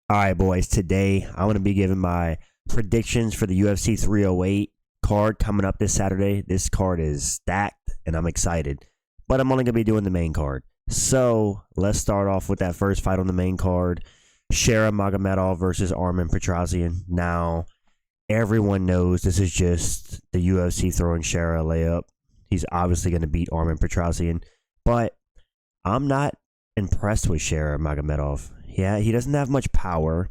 All right, boys. Today, I'm going to be giving my predictions for the UFC 308 card coming up this Saturday. This card is stacked, and I'm excited. But I'm only going to be doing the main card. So, let's start off with that first fight on the main card. Shara Magomedov versus Armen Petrosyan. Now, everyone knows this is just the UFC throwing Shara a layup. He's obviously going to beat Armen Petrosyan. But I'm not impressed with Shara Magomedov. Yeah, he doesn't have much power,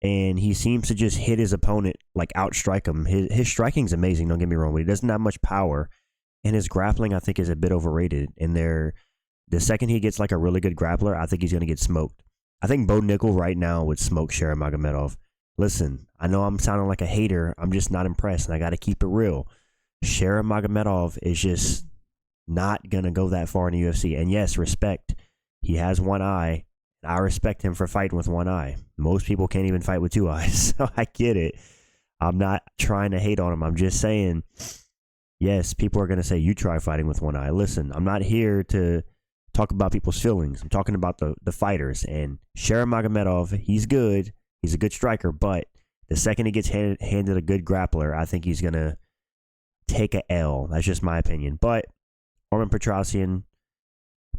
and he seems to just hit his opponent, like outstrike him. His striking's amazing, don't get me wrong, but he doesn't have much power, and his grappling, I think, is a bit overrated. And the second he gets like a really good grappler, I think he's going to get smoked. I think Bo Nickel right now would smoke Shara Magomedov. Listen, I know I'm sounding like a hater. I'm just not impressed, and I got to keep it real. Shara Magomedov is just not going to go that far in the UFC. And yes, respect. He has one eye. I respect him for fighting with one eye. Most people can't even fight with two eyes, so I get it. I'm not trying to hate on him. I'm just saying, yes, people are going to say, you try fighting with one eye. Listen, I'm not here to talk about people's feelings. I'm talking about the fighters. And Shara Magomedov, he's good. He's a good striker, but the second he gets handed a good grappler, I think he's going to take a L. That's just my opinion. But Armen Petrosyan,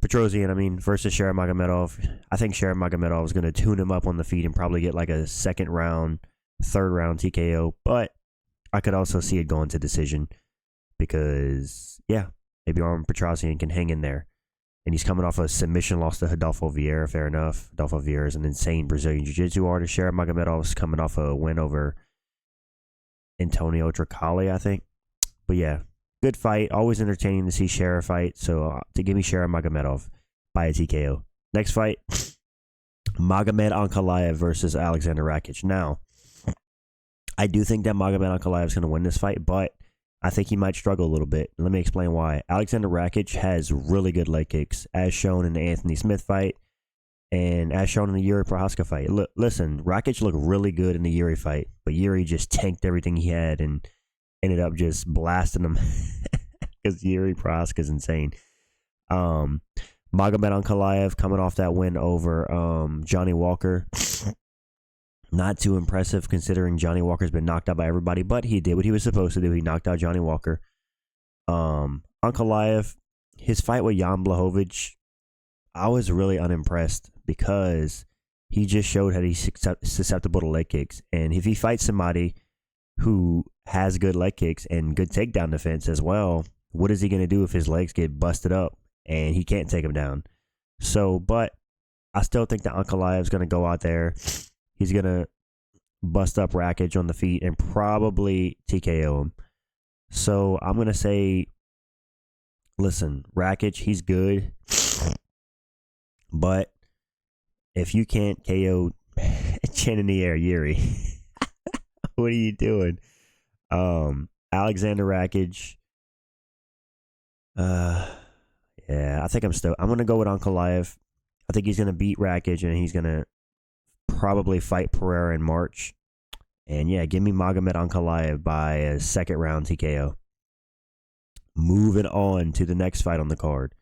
versus Shara Magomedov. I think Shara Magomedov is going to tune him up on the feet and probably get like a second round, third round TKO. But I could also see it going to decision because, yeah, maybe Armen Petrosyan can hang in there. And he's coming off a submission loss to Rodolfo Vieira, fair enough. Rodolfo Vieira is an insane Brazilian Jiu-Jitsu artist. Shara Magomedov is coming off a win over Antonio Tricali, I think. But yeah, good fight. Always entertaining to see Shara fight. So to give me Shara Magomedov by a TKO. Next fight, Magomed Ankalaev versus Alexander Rakic. Now, I do think that Magomed Ankalaev is going to win this fight, but I think he might struggle a little bit. Let me explain why. Alexander Rakic has really good leg kicks, as shown in the Anthony Smith fight and as shown in the Yuri Prohaska fight. Listen, Rakic looked really good in the Yuri fight, but Yuri just tanked everything he had and ended up just blasting him because Yuri Prohaska is insane. Magomed Ankalaev coming off that win over Johnny Walker. Not too impressive considering Johnny Walker's been knocked out by everybody, but he did what he was supposed to do. He knocked out Johnny Walker. Ankalaev, his fight with Jan Blachowicz, I was really unimpressed because he just showed how he's susceptible to leg kicks. And if he fights somebody who has good leg kicks and good takedown defense as well, what is he going to do if his legs get busted up and he can't take him down? So, but I still think that Ankalaev is going to go out there. He's going to bust up Rakic on the feet and probably TKO him. So I'm going to say, listen, Rakic, he's good. But if you can't KO chin in the air, Yuri, what are you doing? Alexander Rakic. Yeah, I think I'm going to go with Ankalaev. I think he's going to beat Rakic and he's going to probably fight Pereira in March. And yeah, give me Magomed Ankalaev by a second round TKO. Moving on to the next fight on the card.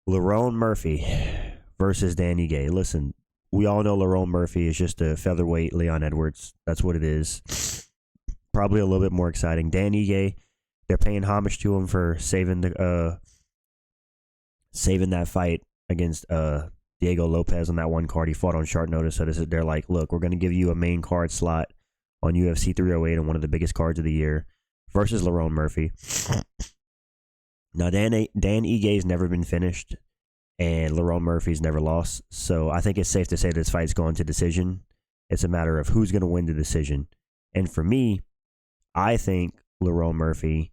Lerone Murphy versus Dan Ige. Listen, we all know Lerone Murphy is just a featherweight Leon Edwards. That's what it is. Probably a little bit more exciting. Dan Ige, they're paying homage to him for saving that fight against Diego Lopez on that one card. He fought on short notice, so they're like, look, we're going to give you a main card slot on UFC 308 on one of the biggest cards of the year versus Lerone Murphy. Now, Dan Ige's never been finished, and Lerone Murphy's never lost, so I think it's safe to say this fight's going to decision. It's a matter of who's going to win the decision. And for me, I think Lerone Murphy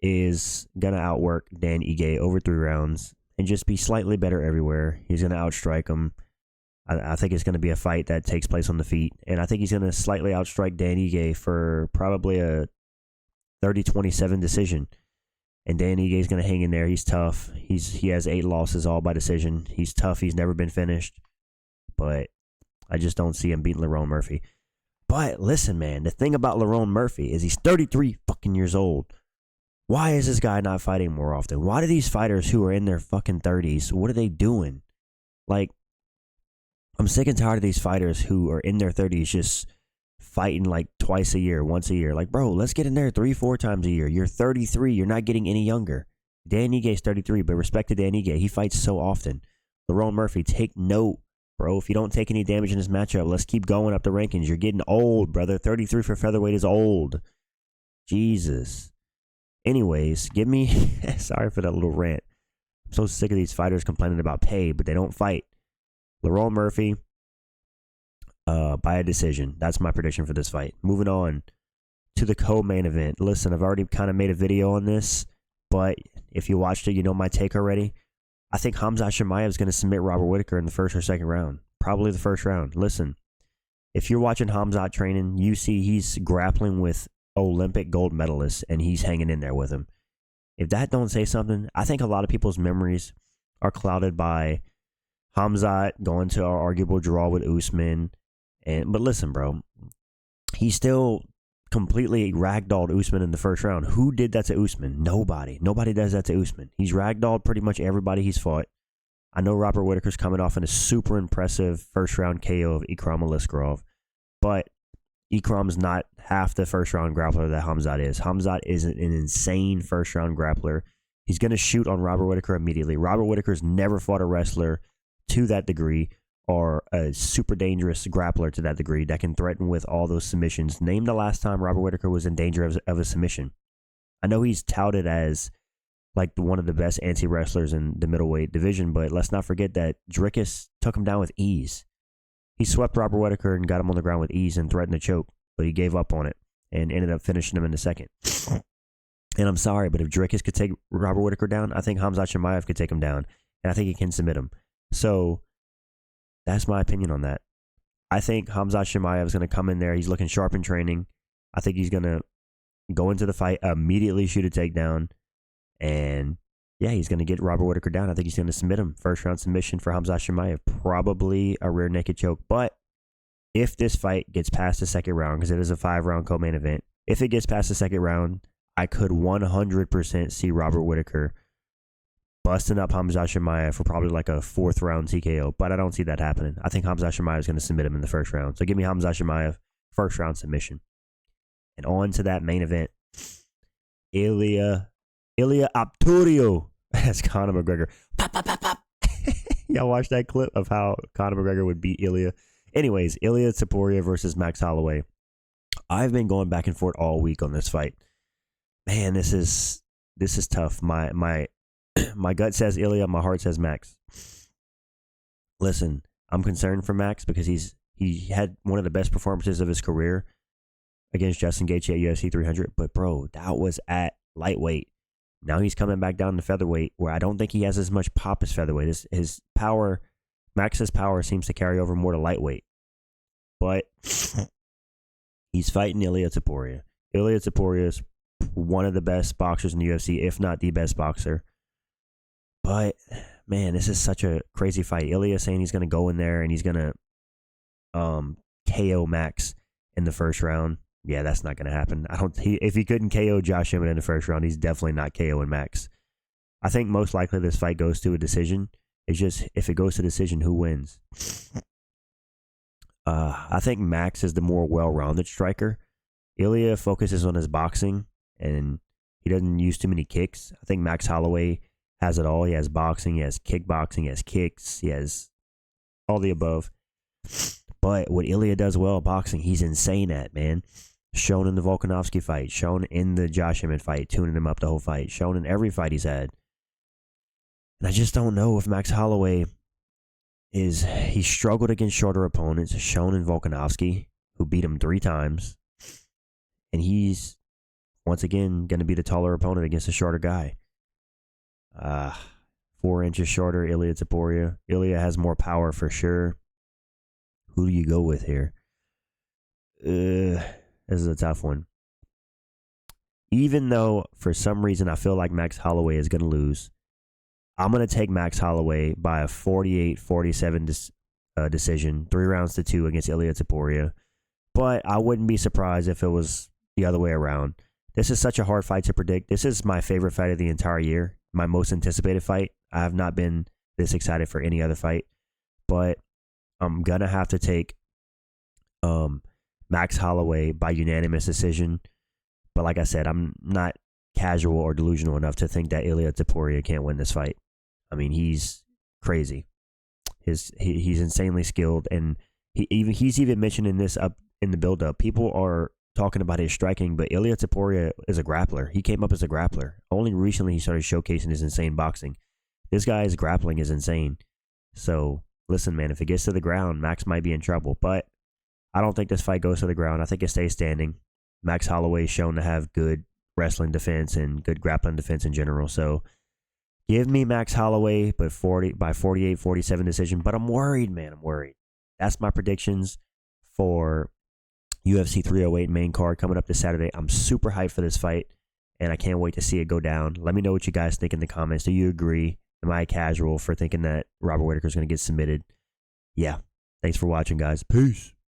is going to outwork Dan Ige over 3 rounds and just be slightly better everywhere. He's going to outstrike him. I think it's going to be a fight that takes place on the feet. And I think he's going to slightly outstrike Dan Ige for probably a 30-27 decision. And Dan Ige is going to hang in there. He's tough. He has 8 losses all by decision. He's tough. He's never been finished. But I just don't see him beating Lerone Murphy. But listen, man, the thing about Lerone Murphy is he's 33 fucking years old. Why is this guy not fighting more often? Why do these fighters who are in their fucking 30s, what are they doing? Like, I'm sick and tired of these fighters who are in their 30s just fighting like twice a year, once a year. Like, bro, let's get in there 3-4 times a year. You're 33. You're not getting any younger. Dan Ige is 33, but respect to Dan Ige. He fights so often. Lerone Murphy, take note, bro. If you don't take any damage in this matchup, let's keep going up the rankings. You're getting old, brother. 33 for featherweight is old. Jesus. Anyways, give me... sorry for that little rant. I'm so sick of these fighters complaining about pay, but they don't fight. Lerone Murphy, by a decision. That's my prediction for this fight. Moving on to the co-main event. Listen, I've already kind of made a video on this, but if you watched it, you know my take already. I think Khamzat Chimaev is going to submit Robert Whitaker in the first or second round. Probably the first round. Listen, if you're watching Khamzat training, you see he's grappling with Olympic gold medalists, and he's hanging in there with him. If that don't say something, I think a lot of people's memories are clouded by Khamzat going to our arguable draw with Usman. But listen, bro, he still completely ragdolled Usman in the first round. Who did that to Usman? Nobody. Nobody does that to Usman. He's ragdolled pretty much everybody he's fought. I know Robert Whitaker's coming off in a super impressive first round KO of Ikram Aliskerov, but Ikram's not half the first round grappler that Khamzat is. Khamzat is an insane first round grappler. He's going to shoot on Robert Whitaker immediately. Robert Whitaker's never fought a wrestler to that degree, or a super dangerous grappler to that degree that can threaten with all those submissions. Name the last time Robert Whitaker was in danger of a submission. I know he's touted as like one of the best anti-wrestlers in the middleweight division, but let's not forget that Dricus took him down with ease. He swept Robert Whitaker and got him on the ground with ease and threatened to choke, but he gave up on it and ended up finishing him in the second. And I'm sorry, but if Dricus could take Robert Whitaker down, I think Khamzat Chimaev could take him down, and I think he can submit him. So that's my opinion on that. I think Khamzat Chimaev is going to come in there. He's looking sharp in training. I think he's going to go into the fight, immediately shoot a takedown, and yeah, he's going to get Robert Whitaker down. I think he's going to submit him. First round submission for Khamzat Chimaev. Probably a rear naked choke. But if this fight gets past the second round, because it is a 5-round co-main event, if it gets past the second round, I could 100% see Robert Whitaker busting up Khamzat Chimaev for probably like a 4th round TKO. But I don't see that happening. I think Khamzat Chimaev is going to submit him in the first round. So give me Khamzat Chimaev, first round submission. And on to that main event. Ilia Apturio as Conor McGregor. Pop, pop, pop, pop. Y'all watch that clip of how Conor McGregor would beat Ilia? Anyways, Ilia Topuria versus Max Holloway. I've been going back and forth all week on this fight. Man, this is tough. My gut says Ilia, my heart says Max. Listen, I'm concerned for Max because he had one of the best performances of his career against Justin Gaethje at UFC 300. But bro, that was at lightweight. Now he's coming back down to featherweight, where I don't think he has as much pop as featherweight. His power, Max's power, seems to carry over more to lightweight. But he's fighting Ilia Topuria. Ilia Topuria is one of the best boxers in the UFC, if not the best boxer. But man, this is such a crazy fight. Ilia saying he's going to go in there and he's going to KO Max in the first round. Yeah, that's not going to happen. If he couldn't KO Josh Emmett in the first round, he's definitely not KOing Max. I think most likely this fight goes to a decision. It's just, if it goes to decision, who wins? I think Max is the more well-rounded striker. Ilia focuses on his boxing, and he doesn't use too many kicks. I think Max Holloway has it all. He has boxing, he has kickboxing, he has kicks, he has all the above. But what Ilia does well, boxing, he's insane at, man. Shown in the Volkanovski fight, shown in the Josh Emmett fight, tuning him up the whole fight, shown in every fight he's had. And I just don't know if Max Holloway he struggled against shorter opponents, shown in Volkanovski, who beat him 3 times. And he's, once again, going to be the taller opponent against a shorter guy. 4 inches shorter, Ilia Topuria. Ilia has more power for sure. Who do you go with here? This is a tough one. Even though, for some reason, I feel like Max Holloway is going to lose, I'm going to take Max Holloway by a 48-47 decision, 3-2 against Ilia Topuria. But I wouldn't be surprised if it was the other way around. This is such a hard fight to predict. This is my favorite fight of the entire year, my most anticipated fight. I have not been this excited for any other fight. But I'm gonna have to take Max Holloway by unanimous decision. But like I said, I'm not casual or delusional enough to think that Ilia Topuria can't win this fight. I mean, he's crazy. He's insanely skilled, and he's even mentioned in this up in the build up. People are talking about his striking, but Ilia Topuria is a grappler. He came up as a grappler. Only recently he started showcasing his insane boxing. This guy's grappling is insane. So listen, man, if it gets to the ground, Max might be in trouble. But I don't think this fight goes to the ground. I think it stays standing. Max Holloway is shown to have good wrestling defense and good grappling defense in general. So give me Max Holloway, but 48-47 decision. But I'm worried, man. I'm worried. That's my predictions for UFC 308 main card coming up this Saturday. I'm super hyped for this fight, and I can't wait to see it go down. Let me know what you guys think in the comments. Do you agree? Am I casual for thinking that Robert Whitaker is going to get submitted? Yeah. Thanks for watching, guys. Peace.